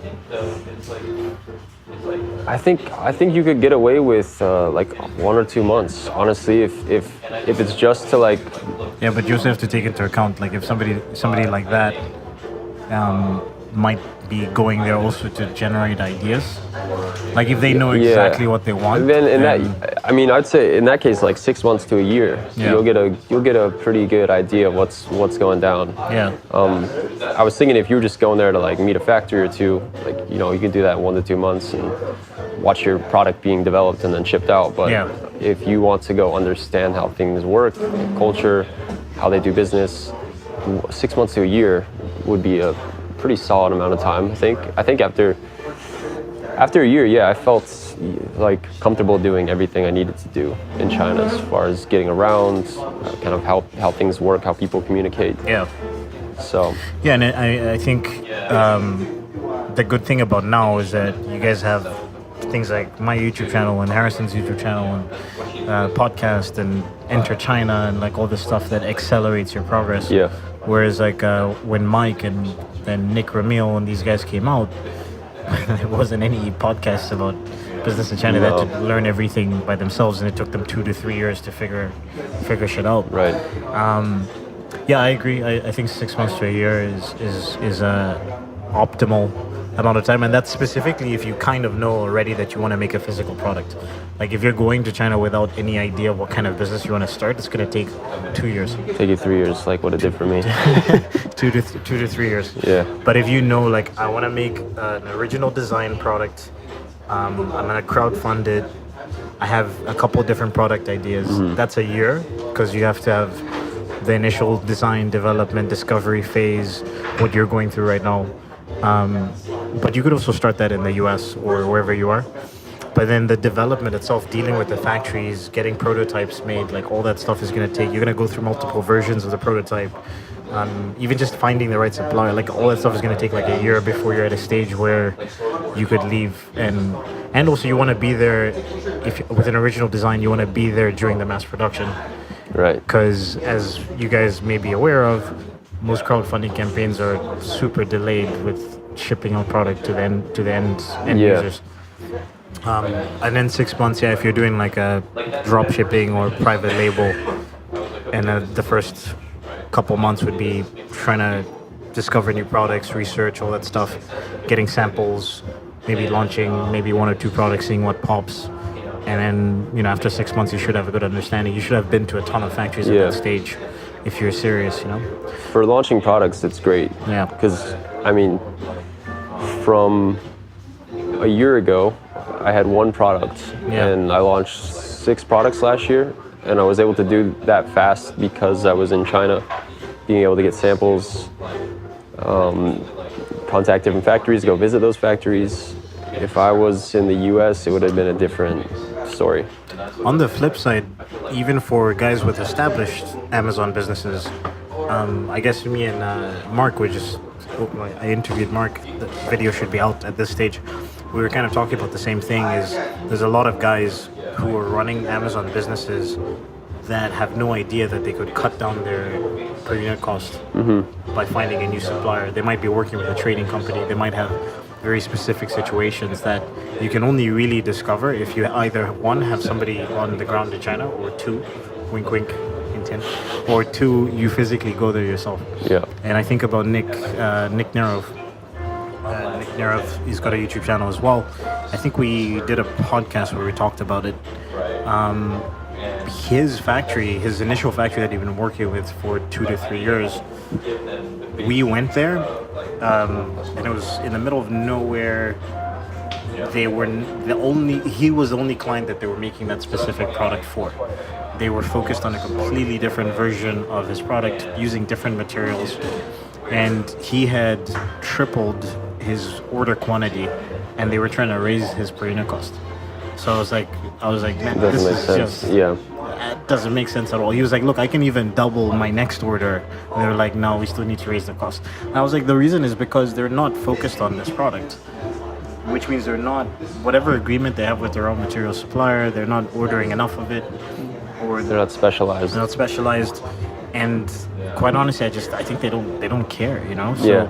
I think you could get away with like 1 or 2 months. Honestly, if it's just to like. Yeah, but you also have to take into account, like, if somebody like that might be going there also to generate ideas. Like, if they know exactly what they want. Then in that, I mean, I'd say in that case, like 6 months to a year, you'll get a pretty good idea of what's going down. Yeah. I was thinking if you were just going there to like meet a factory or two, like, you know, you could do that 1 to 2 months and watch your product being developed and then shipped out. But if you want to go understand how things work, culture, how they do business, 6 months to a year would be a pretty solid amount of time. I think after a year, I felt like comfortable doing everything I needed to do in China as far as getting around, kind of how things work, how people communicate. Yeah. So. Yeah, and I think the good thing about now is that you guys have things like my YouTube channel and Harrison's YouTube channel and podcast and Enter China and like all this stuff that accelerates your progress. Yeah. Whereas like when Mike and Nick Ramil and these guys came out, there wasn't any podcasts about business in China. They had to learn everything by themselves, and it took them 2 to 3 years to figure shit out. Right. Yeah, I agree. I think 6 months to a year is a optimal amount of time, and that's specifically if you kind of know already that you want to make a physical product. Like, if you're going to China without any idea of what kind of business you want to start, it's going to take 2 years. Take you 3 years, like what it did for me. 2 to 3 years. Yeah. But if you know, like, I want to make an original design product, I'm going to crowdfund it, I have a couple different product ideas, that's a year, because you have to have the initial design, development, discovery phase, what you're going through right now. But you could also start that in the US or wherever you are. But then the development itself, dealing with the factories, getting prototypes made, like all that stuff is going to take, you're going to go through multiple versions of the prototype. Even just finding the right supplier, like all that stuff is going to take like a year before you're at a stage where you could leave. And also you want to be there, if with an original design, you want to be there during the mass production. Right. Because as you guys may be aware of, most crowdfunding campaigns are super delayed with shipping out product to the end users. And then 6 months, if you're doing like a drop shipping or private label, and the first couple months would be trying to discover new products, research, all that stuff, getting samples, maybe launching maybe 1 or 2 products, seeing what pops. and then after 6 months you should have a good understanding. You should have been to a ton of factories at that stage if you're serious. For launching products, it's great. Yeah. Because I mean, from a year ago, I had one product, and I launched 6 products last year, and I was able to do that fast because I was in China, being able to get samples, contact different factories, go visit those factories. If I was in the US, it would have been a different story. On the flip side, even for guys with established Amazon businesses, I guess me and Mark I interviewed Mark. The video should be out at this stage. We were kind of talking about the same thing. Is there's a lot of guys who are running Amazon businesses that have no idea that they could cut down their per unit cost by finding a new supplier. They might be working with a trading company. They might have very specific situations that you can only really discover if you either, one, have somebody on the ground in China, or two, wink wink, hint, or two, you physically go there yourself. Yeah. And I think about Nick Nerov. Nick Nerov, he's got a YouTube channel as well. I think we did a podcast where we talked about it. His factory, his initial factory that he'd been working with for 2 to 3 years, we went there, and it was in the middle of nowhere. He was the only client that they were making that specific product for. They were focused on a completely different version of his product, using different materials, and he had tripled his order quantity, and they were trying to raise his per unit cost. So I was like, man, this is just, it doesn't make sense at all. He was like, look, I can even double my next order. And they were like, no, we still need to raise the cost. And I was like, the reason is because they're not focused on this product, which means they're not, whatever agreement they have with their raw material supplier, they're not ordering enough of it, or They're not specialized. They're not specialized. And quite honestly, I think they don't care, So, Yeah.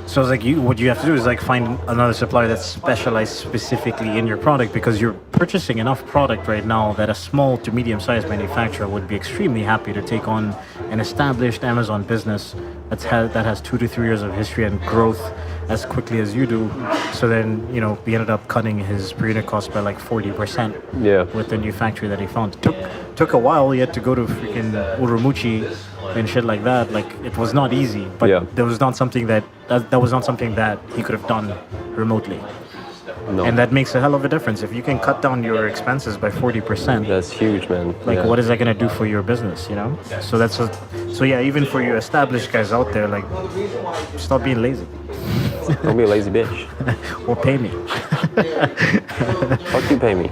So it's like what you have to do is like find another supplier that's specialized specifically in your product, because you're purchasing enough product right now that a small to medium-sized manufacturer would be extremely happy to take on an established Amazon business that has 2 to 3 years of history and growth as quickly as you do. So then, we ended up cutting his per unit cost by like 40% with the new factory that he found. Took a while. He had to go to freaking Urumqi and shit like that. Like, it was not easy, but there was not something that was not something that he could have done remotely. No. And that makes a hell of a difference. If you can cut down your expenses by 40%, That's huge, man. like, what is that going to do for your business, So even for you established guys out there, like, stop being lazy. Don't be a lazy bitch. Or pay me. Fuck you, pay me.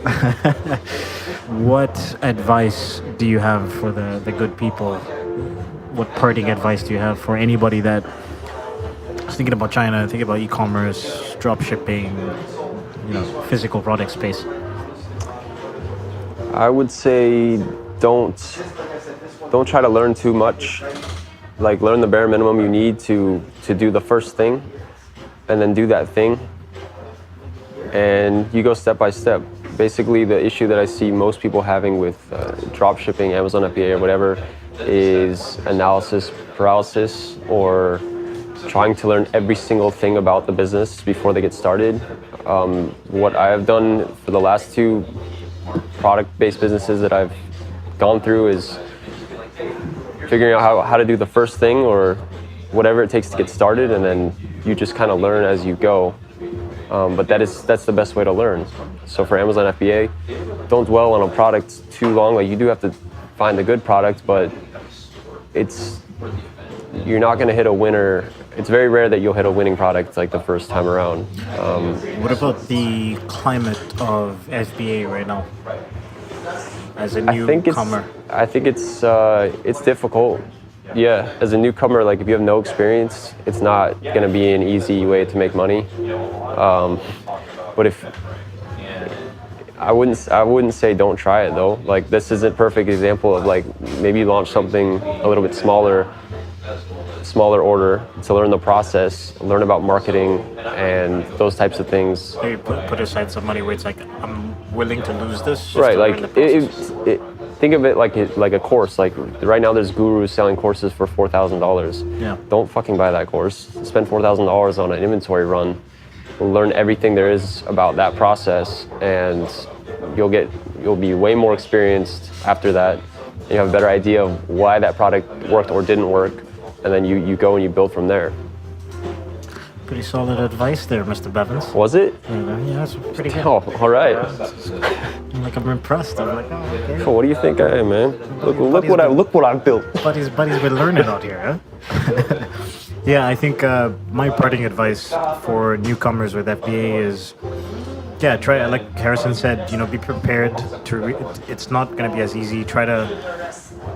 What advice do you have for the good people? What parting advice do you have for anybody that is thinking about China, thinking about e-commerce, drop shipping, physical product space? I would say don't try to learn too much. Like, learn the bare minimum you need to do the first thing, and then do that thing, and you go step by step. Basically, the issue that I see most people having with drop shipping, Amazon FBA or whatever, is analysis paralysis, or trying to learn every single thing about the business before they get started. What I have done for the last 2 product-based businesses that I've gone through is figuring out how to do the first thing, or whatever it takes to get started, and then you just kind of learn as you go. But that's the best way to learn. So for Amazon FBA, don't dwell on a product too long. Like, you do have to find a good product, but you're not going to hit a winner. It's very rare that you'll hit a winning product like the first time around. What about the climate of FBA right now as a newcomer? I think it's difficult. Yeah, as a newcomer, like, if you have no experience, it's not going to be an easy way to make money. But if I wouldn't say don't try it though. Like, this is a perfect example of, like, maybe launch something a little bit smaller order to learn the process, learn about marketing and those types of things. Maybe put aside some money where it's like, I'm willing to lose this. Right, like think of it like a course. Like, right now there's gurus selling courses for $4,000. Yeah. Don't fucking buy that course. Spend $4,000 on an inventory run. Learn everything there is about that process, and you'll be way more experienced after that. You have a better idea of why that product worked or didn't work, and then you go and you build from there. Pretty solid advice there, Mr. Bevins. Was it? Yeah, that's pretty good. Oh, all right. I'm impressed. I'm like, oh, okay. Well, what do you think I am, man? Look what I've built. Buddy's been learning out here, huh? Yeah, I think my parting advice for newcomers with FBA is, yeah, try, like Harrison said, be prepared to, it's not going to be as easy. Try to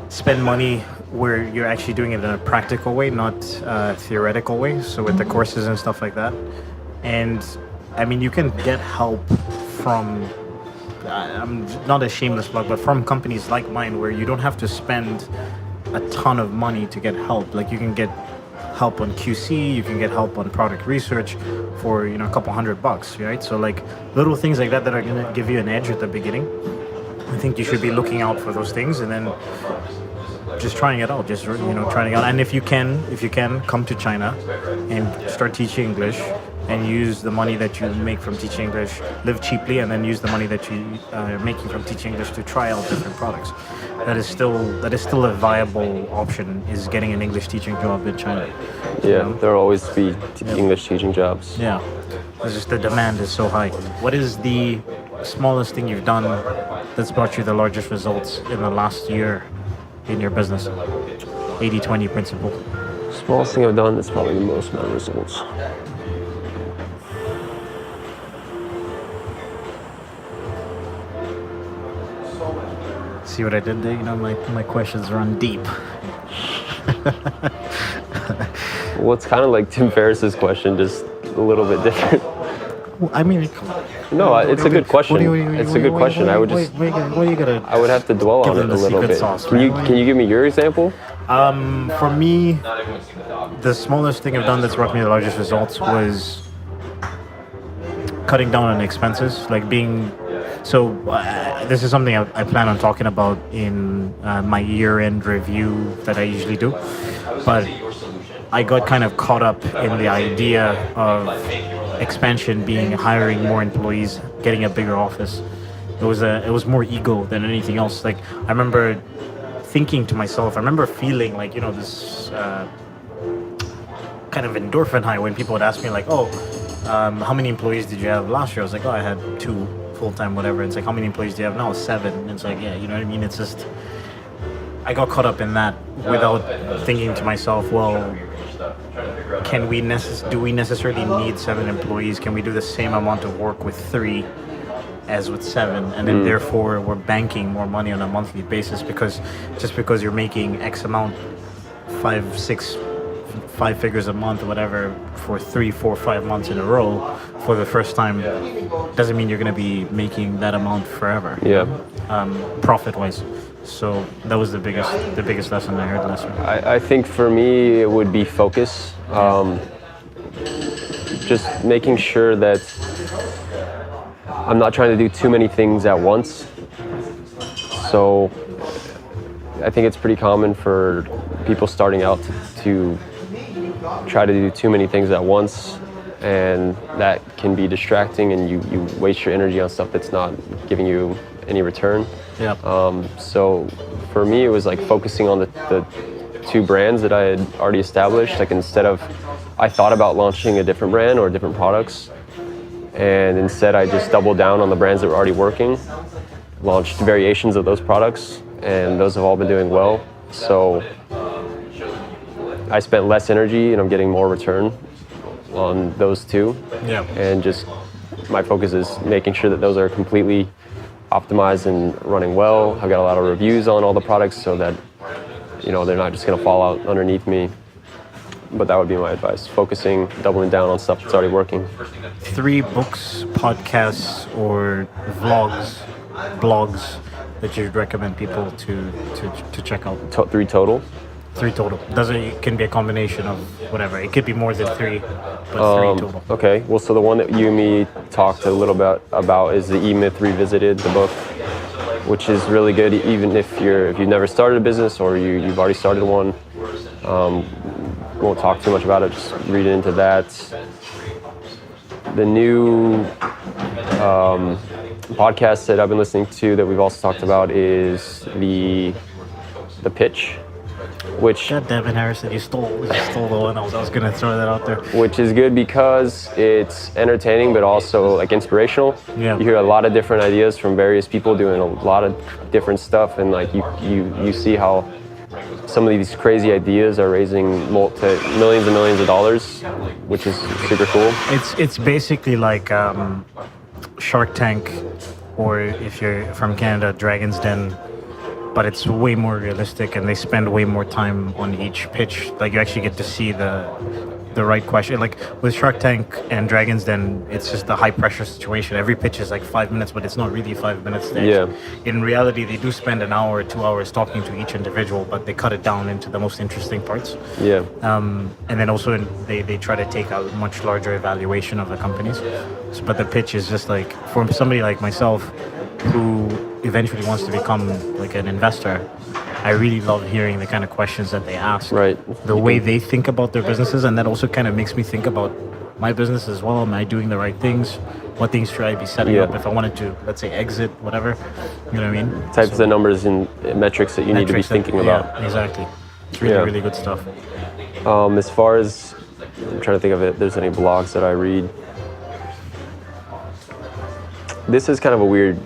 spend money where you're actually doing it in a practical way, not a theoretical way. So with the courses and stuff like that. And I mean, you can get help from, I'm not a shameless plug, but from companies like mine where you don't have to spend a ton of money to get help. Like you can get help on QC, you can get help on product research for a couple $100, right? So like little things like that are gonna give you an edge at the beginning. I think you should be looking out for those things and then just trying it out, trying it out. And if you can come to China and start teaching English and use the money that you make from teaching English, live cheaply, and then use the money that you are making from teaching English to try out different products. That is still a viable option, is getting an English teaching job in China. Yeah, there'll always be English teaching jobs. Yeah, it's just the demand is so high. What is the smallest thing you've done that's brought you the largest results in the last year in your business? 80-20 principle. Smallest thing I've done that's probably the most amount of results. See what I did there? My questions run deep. Well, it's kind of like Tim Ferriss's question, just a little bit different. I mean, no, it's a good question. It's a good question. I would just, what are you gonna? I would have to dwell on it a little bit. Can you give me your example? For me, the smallest thing I've done that's brought me the largest results was cutting down on expenses, like being. So this is something I plan on talking about in my year-end review that I usually do, but I got kind of caught up in the idea of expansion being hiring more employees, getting a bigger office. It was more ego than anything else. Like I remember thinking to myself, I remember feeling like this kind of endorphin high when people would ask me like, how many employees did you have last year? I was like, I had 2 full-time, whatever. It's like, how many employees do you have now? 7. And it's like, yeah, you know what I mean? It's just, I got caught up in that without thinking to myself, well, do we necessarily need 7 employees? Can we do the same amount of work with 3 as with 7? And then therefore we're banking more money on a monthly basis because you're making X amount, 5 figures a month or whatever for 3, 4, 5 months in a row for the first time doesn't mean you're going to be making that amount forever. Yeah. Profit wise. So that was the biggest lesson I heard last week. I think for me it would be focus. Just making sure that I'm not trying to do too many things at once. So I think it's pretty common for people starting out to try to do too many things at once, and that can be distracting and you waste your energy on stuff that's not giving you any return. Yeah. So for me it was like focusing on the 2 brands that I had already established. Like I thought about launching a different brand or different products, and instead I just doubled down on the brands that were already working, launched variations of those products, and those have all been doing well. So I spent less energy and I'm getting more return on those 2. Yeah. And just my focus is making sure that those are completely optimized and running well. I've got a lot of reviews on all the products so that they're not just going to fall out underneath me. But that would be my advice: focusing, doubling down on stuff that's already working. 3 books, podcasts, or blogs that you'd recommend people to check out. 3 total. 3 total. It can be a combination of whatever. It could be more than 3, but 3 total. Okay. Well, so the one that you and me talked a little bit about is the E-Myth Revisited, the book, which is really good. Even if you've never started a business or you've already started one, won't talk too much about it. Just read into that. The new podcast that I've been listening to that we've also talked about is the Pitch, which God damn it, Harrison, you stole the one. I was gonna throw that out there. which is good because it's entertaining but also like inspirational. Yeah. You hear a lot of different ideas from various people doing a lot of different stuff, and like you see how some of these crazy ideas are raising millions and millions of dollars, which is super cool. It's basically like Shark Tank, or if you're from Canada, Dragon's Den, but it's way more realistic, and they spend way more time on each pitch. Like you actually get to see the right question. Like with Shark Tank and Dragon's Den, it's just a high pressure situation. Every pitch is like 5 minutes, but it's not really 5 minutes. Yeah. In reality, they do spend an hour or 2 hours talking to each individual, but they cut it down into the most interesting parts. Yeah. And then also they try to take a much larger evaluation of the companies. But the pitch is just like, for somebody like myself who eventually wants to become like an investor, I really love hearing the kind of questions that they ask. Right. The way they think about their businesses, and that also kind of makes me think about my business as well. Am I doing the right things? What things should I be setting up if I wanted to, let's say, exit, whatever? You know what I mean? Types of numbers and metrics that you need to be thinking about. Yeah, exactly. It's really, really good stuff. As far as, I'm trying to think of it, if there's any blogs that I read. This is kind of a weird,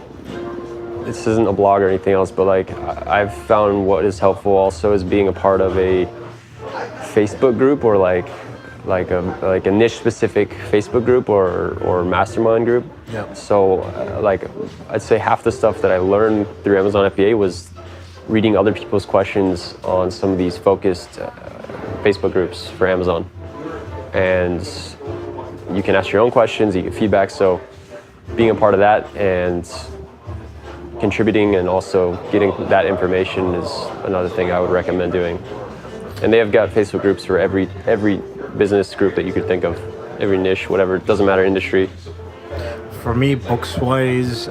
this isn't a blog or anything else, but like I've found what is helpful also is being a part of a Facebook group, or like a niche specific Facebook group or mastermind group. Yeah. So like I'd say half the stuff that I learned through Amazon FBA was reading other people's questions on some of these focused Facebook groups for Amazon. And you can ask your own questions, you get feedback. So being a part of that and contributing and also getting that information is another thing I would recommend doing. And they have got Facebook groups for every business group that you could think of, every niche, whatever, it doesn't matter industry. For me, books-wise,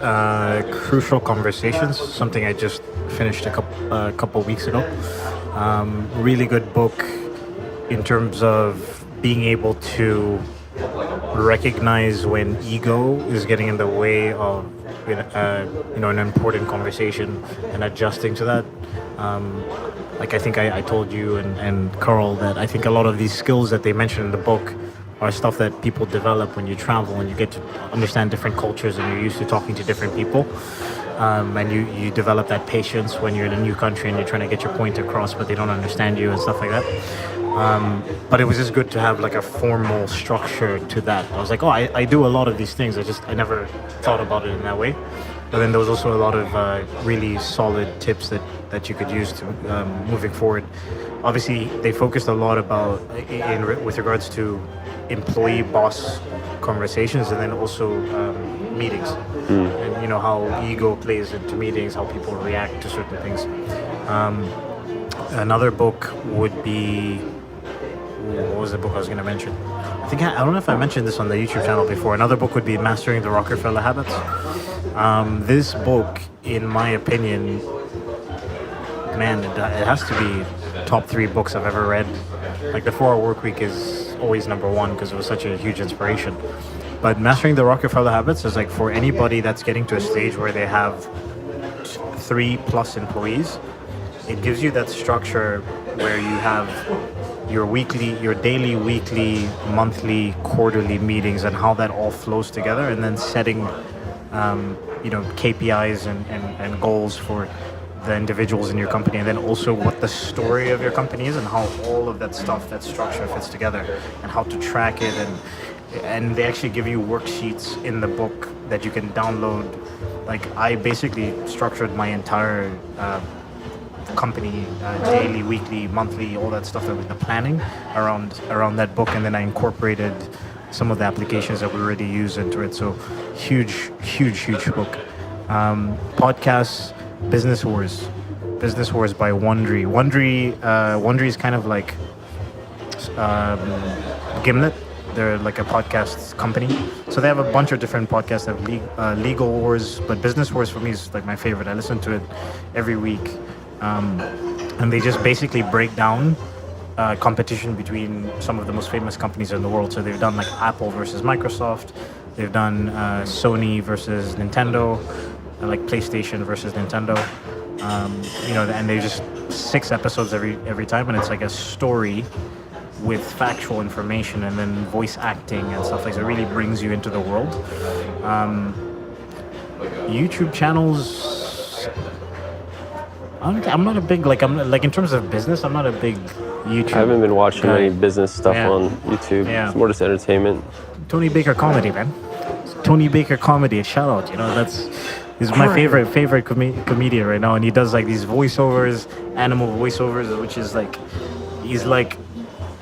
Crucial Conversations, something I just finished a couple weeks ago. Really good book in terms of being able to recognize when ego is getting in the way of an important conversation and adjusting to that. Like I think I told you and Carl that I think a lot of these skills that they mention in the book are stuff that people develop when you travel and you get to understand different cultures and you're used to talking to different people. And you develop that patience when you're in a new country and you're trying to get your point across, but they don't understand you and stuff like that. But it was just good to have like a formal structure to that. I was like, I do a lot of these things. I never thought about it in that way. But then there was also a lot of really solid tips that you could use to moving forward. Obviously, they focused a lot about with regards to employee-boss conversations, and then also meetings, and how ego plays into meetings, how people react to certain things. Another book would be, what was the book I was going to mention? I don't know if I mentioned this on the YouTube channel before. Another book would be Mastering the Rockefeller Habits. This book, in my opinion, man, it has to be top 3 books I've ever read. Like the 4-Hour Workweek is always number 1 because it was such a huge inspiration. But Mastering the Rockefeller Habits is like for anybody that's getting to a stage where they have 3+ employees. It gives you that structure where you have your daily, weekly, monthly, quarterly meetings and how that all flows together, and then setting KPIs and goals for the individuals in your company, and then also what the story of your company is and how all of that stuff, that structure fits together, and how to track it, and they actually give you worksheets in the book that you can download. Like I basically structured my entire company, daily, weekly, monthly, all that stuff, with the planning around that book, and then I incorporated some of the applications that we already use into it. So huge book. Podcasts, Business Wars by Wondery. Wondery is kind of like Gimlet. They're like a podcast company, so they have a bunch of different podcasts. They have Legal Wars, but Business Wars for me is like my favorite. I listen to it every week, and they just basically break down competition between some of the most famous companies in the world. So they've done like Apple versus Microsoft, they've done Sony versus Nintendo, like PlayStation versus Nintendo. And they just 6 episodes every time, and it's like a story with factual information and then voice acting and stuff like that. It really brings you into the world. YouTube channels, I'm not a big in terms of business, I'm not a big YouTube. I haven't been watching guy. any business stuff on YouTube. Yeah. It's more just entertainment. Tony Baker comedy, man. Tony Baker comedy, shout out. He's my favorite comedian right now, and he does like these voiceovers, animal voiceovers, which is like he's like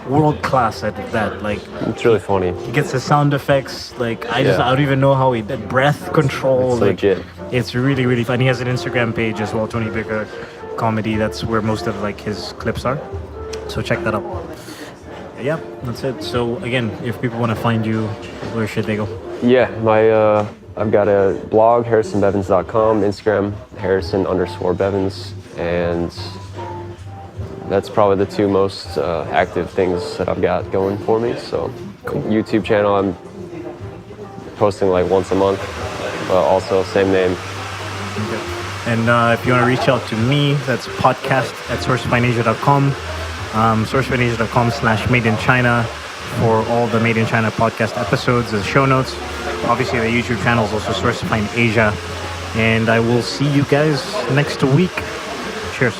world class at that. Like It's really funny. he gets the sound effects. Like I don't even know how he did breath control. It's like legit. it's really really fun. He has an Instagram page as well, Tony Baker comedy. That's where most of like his clips are. So check that out. Yeah, that's it. So again, if people want to find you, where should they go? Yeah, I've got a blog, harrisonbevins.com, Instagram, Harrison_Bevins, and that's probably the 2 most active things that I've got going for me. So, YouTube channel, I'm posting like once a month, but also same name. Okay. And if you want to reach out to me, that's podcast@sourcefineasia.com, sourcefineasia.com/made in China for all the Made in China podcast episodes, the show notes. Obviously, the YouTube channel is also Source Find Asia. And I will see you guys next week. Cheers.